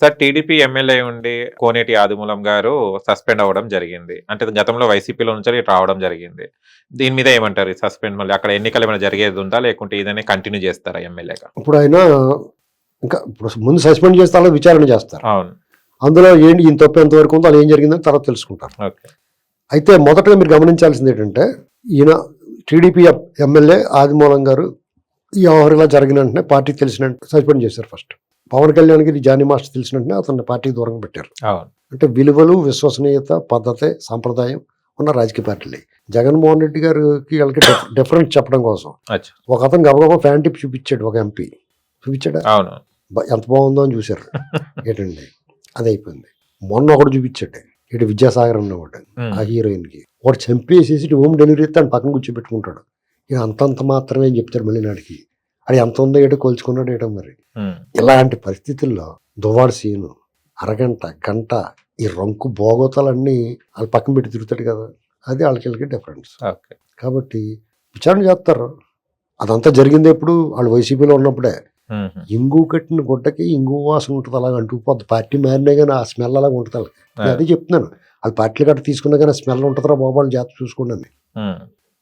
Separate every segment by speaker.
Speaker 1: Sir TDP MLA ఉండి కోనేటి ఆదిమూలం గారు suspend అవ్వడం జరిగింది. అంటే గతంలో వైసీపీలో నుంచి ఇటు రావడం జరిగింది. దీని మీద ఏమంటారు? ఈ సస్పెండ్ మళ్ళీ అక్కడ ఎన్నికలు ఏమైనా జరిగేది ఉందా? లేకుంటే ఇదనే కంటిన్యూ చేస్తారా ఎమ్మెల్యేగా?
Speaker 2: ఇప్పుడు ఆయన ఇంకా ఇప్పుడు ముందు సస్పెండ్ చేస్తే అలా విచారణ చేస్తారు.
Speaker 1: అవును.
Speaker 2: అందులో ఏంటి ఈయన తప్పు ఎంతవరకు ఉందో అది ఏం జరిగిందని తర్వాత తెలుసుకుంటారు.
Speaker 1: ఓకే.
Speaker 2: అయితే మొదటగా మీరు గమనించాల్సింది ఏంటంటే ఈయన టీడీపీ ఎమ్మెల్యే ఆదిమూలం గారు ఈ వ్యవహారంలో జరిగిన వెంటనే పార్టీ తెలిసిన సస్పెండ్ చేశారు. ఫస్ట్ పవన్ కళ్యాణ్కి ఇది జానీ మాస్టర్ తెలిసిన వెంటనే అతన్ని పార్టీకి దూరంగా పెట్టారు.
Speaker 1: అవును.
Speaker 2: అంటే విలువలు, విశ్వసనీయత, పద్ధతి, సంప్రదాయం ఉన్న రాజకీయ పార్టీలే. జగన్మోహన్ రెడ్డి గారికి వాళ్ళకి డిఫరెన్స్ చెప్పడం కోసం
Speaker 1: అచ్చా.
Speaker 2: ఒక అతను గబగబా ఫ్యాన్ టిప్ చూపించాడు. ఒక ఎంపీ చూపించాడా?
Speaker 1: అవును.
Speaker 2: ఎంత బాగుందో అని చూశారు. ఏంటండి అది అయిపోయింది. మొన్న ఒకటి చూపించాడు, ఇటు విద్యాసాగర్ అన్నమాట ఆ హీరోయిన్కి వాడు చంపేసేసి హోమ్ డెలివరీ ఇస్తే ఆయన పక్కన కూర్చోబెట్టుకుంటాడు. ఇక అంతంత మాత్రమే అని చెప్తాడు. మళ్ళీ నాడికి అది ఎంత ఉందో ఏటో కొలుచుకున్నాడు ఏటో మరి. ఇలాంటి పరిస్థితుల్లో దువ్వాడు సీను అరగంట గంట ఈ రంకు బోగోతాలన్నీ వాళ్ళు పక్కన పెట్టి తిరుగుతాడు కదా, అది వాళ్ళకి డిఫరెన్స్. కాబట్టి విచారణ చేస్తారు. అదంతా జరిగింది ఎప్పుడు వాళ్ళు వైసీపీలో ఉన్నప్పుడే. ఇంగు కట్టిన గుడ్డకి ఇంగు వాసన ఉంటుంది, అలాగ అంటుకుపోద్ది. పార్టీ మారినా కానీ ఆ స్మెల్ అలాగ ఉంటుంది వాళ్ళకి. నేను అదే చెప్తున్నాను, వాళ్ళు పార్టీలు గట్ట తీసుకున్నా కానీ స్మెల్ ఉంటుందిరా బాబు, వాళ్ళు జాగ్రత్త చూసుకోండి.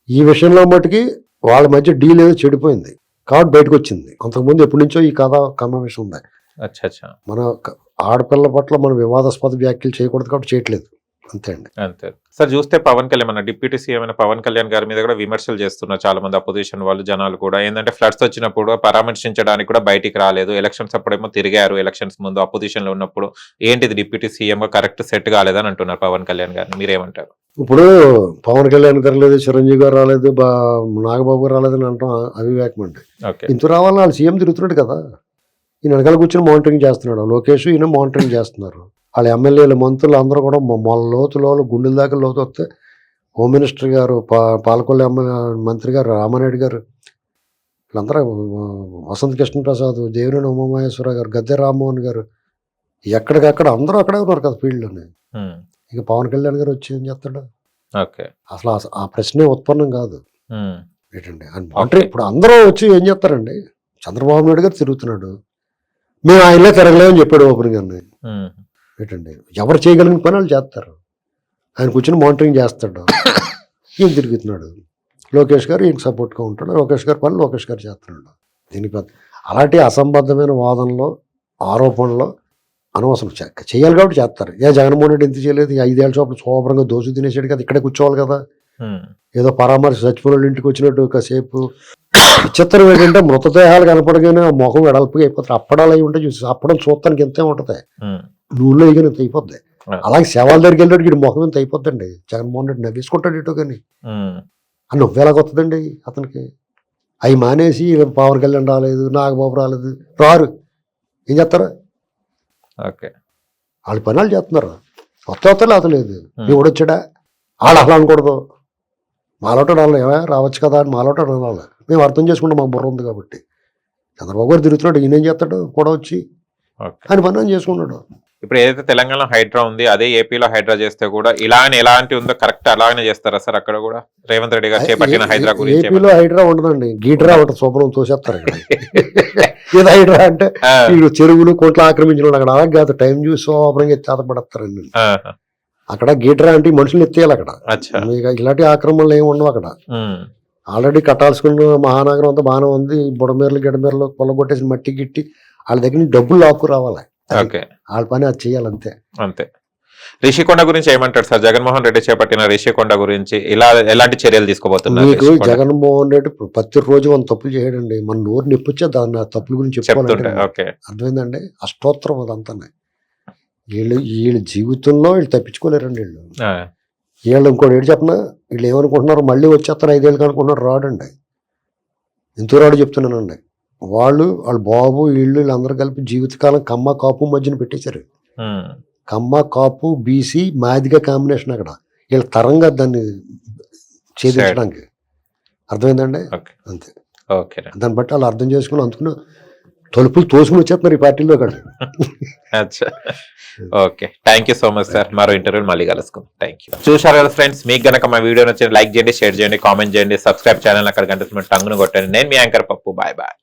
Speaker 2: ఈ విషయంలో మటుకి వాళ్ళ మధ్య డీల్ ఏదో చెడిపోయింది కాబట్టి బయటకు వచ్చింది. అంతకుముందు ఎప్పటి నుంచో ఈ కథ కన్వర్సేషన్ ఉంది. మన ఆడపిల్ల పట్ల మనం వివాదాస్పద వ్యాఖ్యలు చేయకూడదు కాబట్టి చేయట్లేదు, అంతే అండి.
Speaker 1: అంతే సార్. చూస్తే పవన్ కళ్యాణ్ మన డిప్యూటీ సీఎం అయిన పవన్ కళ్యాణ్ గారి మీద కూడా విమర్శలు చేస్తున్నారు చాలా మంది అపోజిషన్ వాళ్ళు, జనాలు కూడా. ఏంటంటే ఫ్లడ్స్ వచ్చినప్పుడు పరామర్శించడానికి కూడా బయటికి రాలేదు. ఎలక్షన్స్ అప్పుడేమో తిరిగారు, ఎలక్షన్స్ ముందు అపోజిషన్ లో ఉన్నప్పుడు. ఏంటిది డిప్యూటీ సీఎం కరెక్ట్ సెట్ కాలేదని అంటున్నారు పవన్ కళ్యాణ్ గారిని, మీరేమంటారు?
Speaker 2: ఇప్పుడు పవన్ కళ్యాణ్ గారు రాలేదు, చిరంజీవి గారు రాలేదు, నాగబాబు గారు రాలేదని అంటాం అవివేకం అండి. ఇంత రావాలని వాళ్ళు సీఎం తిరుగుతున్నాడు కదా, ఈయన వెనకాల కూర్చొని మానిటరింగ్ చేస్తున్నాడు. లోకేష్ ఈయన మానిటరింగ్ చేస్తున్నారు. వాళ్ళ ఎమ్మెల్యేలు, మంత్రులు అందరూ కూడా మొల లోతులో గుండెల దాకా లోతు వస్తే హోమ్ మినిస్టర్ గారు, పాలకొల్లు మంత్రి గారు రామారెడ్డి గారు, వీళ్ళందరూ, వసంత కృష్ణప్రసాద్, దేవినేని ఉమామహేశ్వర గారు, గద్దె రామ్మోహన్ గారు, ఎక్కడికక్కడ అందరూ అక్కడే ఉన్నారు కదా ఫీల్డ్లోనే. ఇక పవన్ కళ్యాణ్ గారు వచ్చి ఏం చేస్తాడు? అసలు ఆ ప్రశ్నే ఉత్పన్నం కాదు. ఏంటండి అంటే ఇప్పుడు అందరూ వచ్చి ఏం చేస్తారండి? చంద్రబాబు నాయుడు గారు తిరుగుతున్నాడు, మేము ఆయనలో తిరగలేమని చెప్పాడు ఓపెన్ గారిని. ఏంటండి ఎవరు చేయగలిగిన పని వాళ్ళు చేస్తారు. ఆయన కూర్చొని మానిటరింగ్ చేస్తాడు, ఈయన తిరుగుతున్నాడు. లోకేష్ గారు ఈయనకు సపోర్ట్గా ఉంటాడు, లోకేష్ గారి పని లోకేష్ గారు చేస్తున్నాడు. దీనికి అలాంటి అసంబద్ధమైన వాదనలో, ఆరోపణలో అనవసరం చేయాలి కాబట్టి చేస్తారు. జగన్మోహన్ రెడ్డి ఎంత చేయలేదు? 5 ఏళ్ళ చోట్ల శోభరంగా దోసు తినేసాడు కదా, ఇక్కడే కూర్చోవాలి కదా. ఏదో పరామర్శ చచ్చిపోయిన ఇంటికి వచ్చినట్టు కాసేపు. విచిత్రం ఏంటంటే మృతదేహాలు కనపడగానే ఆ ముఖం వెడల్పుగా అయిపోతారు. అప్పడాలు అవి ఉంటే చూసి అప్పడం చూస్తానికి ఎంతే ఉంటుంది, నూనెలో ఇక ఇంత అయిపోద్ది. అలాగే శవాల దగ్గరికి వెళ్ళాడు ఇటు ముఖం ఇంత అయిపోద్దండి. జగన్మోహన్ రెడ్డి నవ్వేసుకుంటాడు ఇటు, కానీ ఆ నవ్వు ఎలాగొస్తుందండి అతనికి? అవి మానేసి పవన్ కళ్యాణ్ రాలేదు, నాగబాబు రాలేదు, రారు, ఏం చేస్తారా? వాళ్ళ పని వాళ్ళు చేస్తున్నారు. వస్తే లేదు, ఎవడు వచ్చాడా? వాళ్ళు అసలు అనకూడదు, మాలోటో వాళ్ళు రావచ్చు కదా అని మాలోటో అనాలి. మేము అర్థం చేసుకుంటాం, మాకు బుర్ర ఉంది కాబట్టి. చంద్రబాబు గారు తిరుగుతున్నాడు, ఈయన ఏం చేస్తాడు కూడా వచ్చి? ఆయన పని అని చేసుకున్నాడు.
Speaker 1: ఇప్పుడు ఏదైతే తెలంగాణలో హైడ్రా ఉంది, అదే ఏపీలో హైడ్రా చేస్తే కూడా ఎలాంటి ఉందో కరెక్ట్ అలాగే చేస్తారా సార్? అక్కడ కూడా రేవంత్ రెడ్డి గారు చేపట్టిన హైడ్రా గురించి.
Speaker 2: ఏపీలో హైడ్రా ఉండదండి, గీడ్రా ఉంటుంది. శుభ్రం తోసేస్తారు ఇక్కడ. ఏదో హైడ్రా అంటే వీళ్ళు చెరువులు కోట్లు ఆక్రమించిన అక్కడ అలాగే కాదు, టైం చూసి శుభ్రంగా చేతపడతారండి. అక్కడ గీడ్రా అంటే మనుషులు ఎత్తేయాలి అక్కడ. ఇలాంటి ఆక్రమణలు ఏమి ఉండవు అక్కడ. ఆల్రెడీ కట్టాల్సుకున్న మహానగరం అంతా బాగానే ఉంది. బుడమేర్లు గిడమేర్లు కొల్లగొట్టేసి మట్టి గిట్టి వాళ్ళ దగ్గర నుంచి డబ్బులు లాక్కు రావాలి. వాళ్ళ పని అది చేయాలంతే.
Speaker 1: అంతే. రిషికొండ గురించి ఏమంటారు సార్? జగన్మోహన్ రెడ్డి చేపట్టిన రిషికొండ గురించి ఎలాంటి చర్యలు తీసుకోబోతున్నారు?
Speaker 2: మీకు జగన్మోహన్ రెడ్డి ప్రతిరోజు మనం తప్పులు చేయడండి, మన నోరు నిప్పొచ్చే దాన్ని తప్పుల గురించి చెప్పుకోవాలంటే. అర్థమైందండి? అష్టోత్తరం అదంతా. వీళ్ళ జీవితంలో వీళ్ళు తప్పించుకోలేరండి. వీళ్ళు ఇంకోటి ఏంటి చెప్పినా, వీళ్ళు ఏమనుకుంటున్నారు, మళ్ళీ వచ్చేస్తారు 5 ఏళ్ళకి అనుకుంటున్నారు. రాడండి, ఎంతో రాడు చెప్తున్నానండి. వాళ్ళ బాబు వీళ్ళందరూ కలిపి జీవితకాలం కమ్మ కాపు మధ్యన పెట్టేశారు. కమ్మ కాపు బీసీ మాదిగా కాంబినేషన్ అక్కడ. వీళ్ళ తరంగా దాన్ని ఛేదించడానికి. అర్థమైందండి? అంతే. దాన్ని బట్టి వాళ్ళు అర్థం చేసుకుని అందుకుని తలుపులు తోసుకుని వచ్చేస్తున్నారు ఈ పార్టీలో అక్కడ.
Speaker 1: Okay, thank you so much sir. మరో ఇంటర్వ్యూ మళ్ళీ కలుసుకుందాం. Thank you. చూశారు కదా ఫ్రెండ్స్, మీకు గనక మా వీడియో నచ్చింది లైక్ చేయండి, షేర్ చేయండి, కామెంట్ చేయండి, సబ్స్క్రైబ్ ఛానల్ అక్కడ గంట టంగును కొట్టండి. నేను మీ యాంకర్ పప్పు. Bye bye.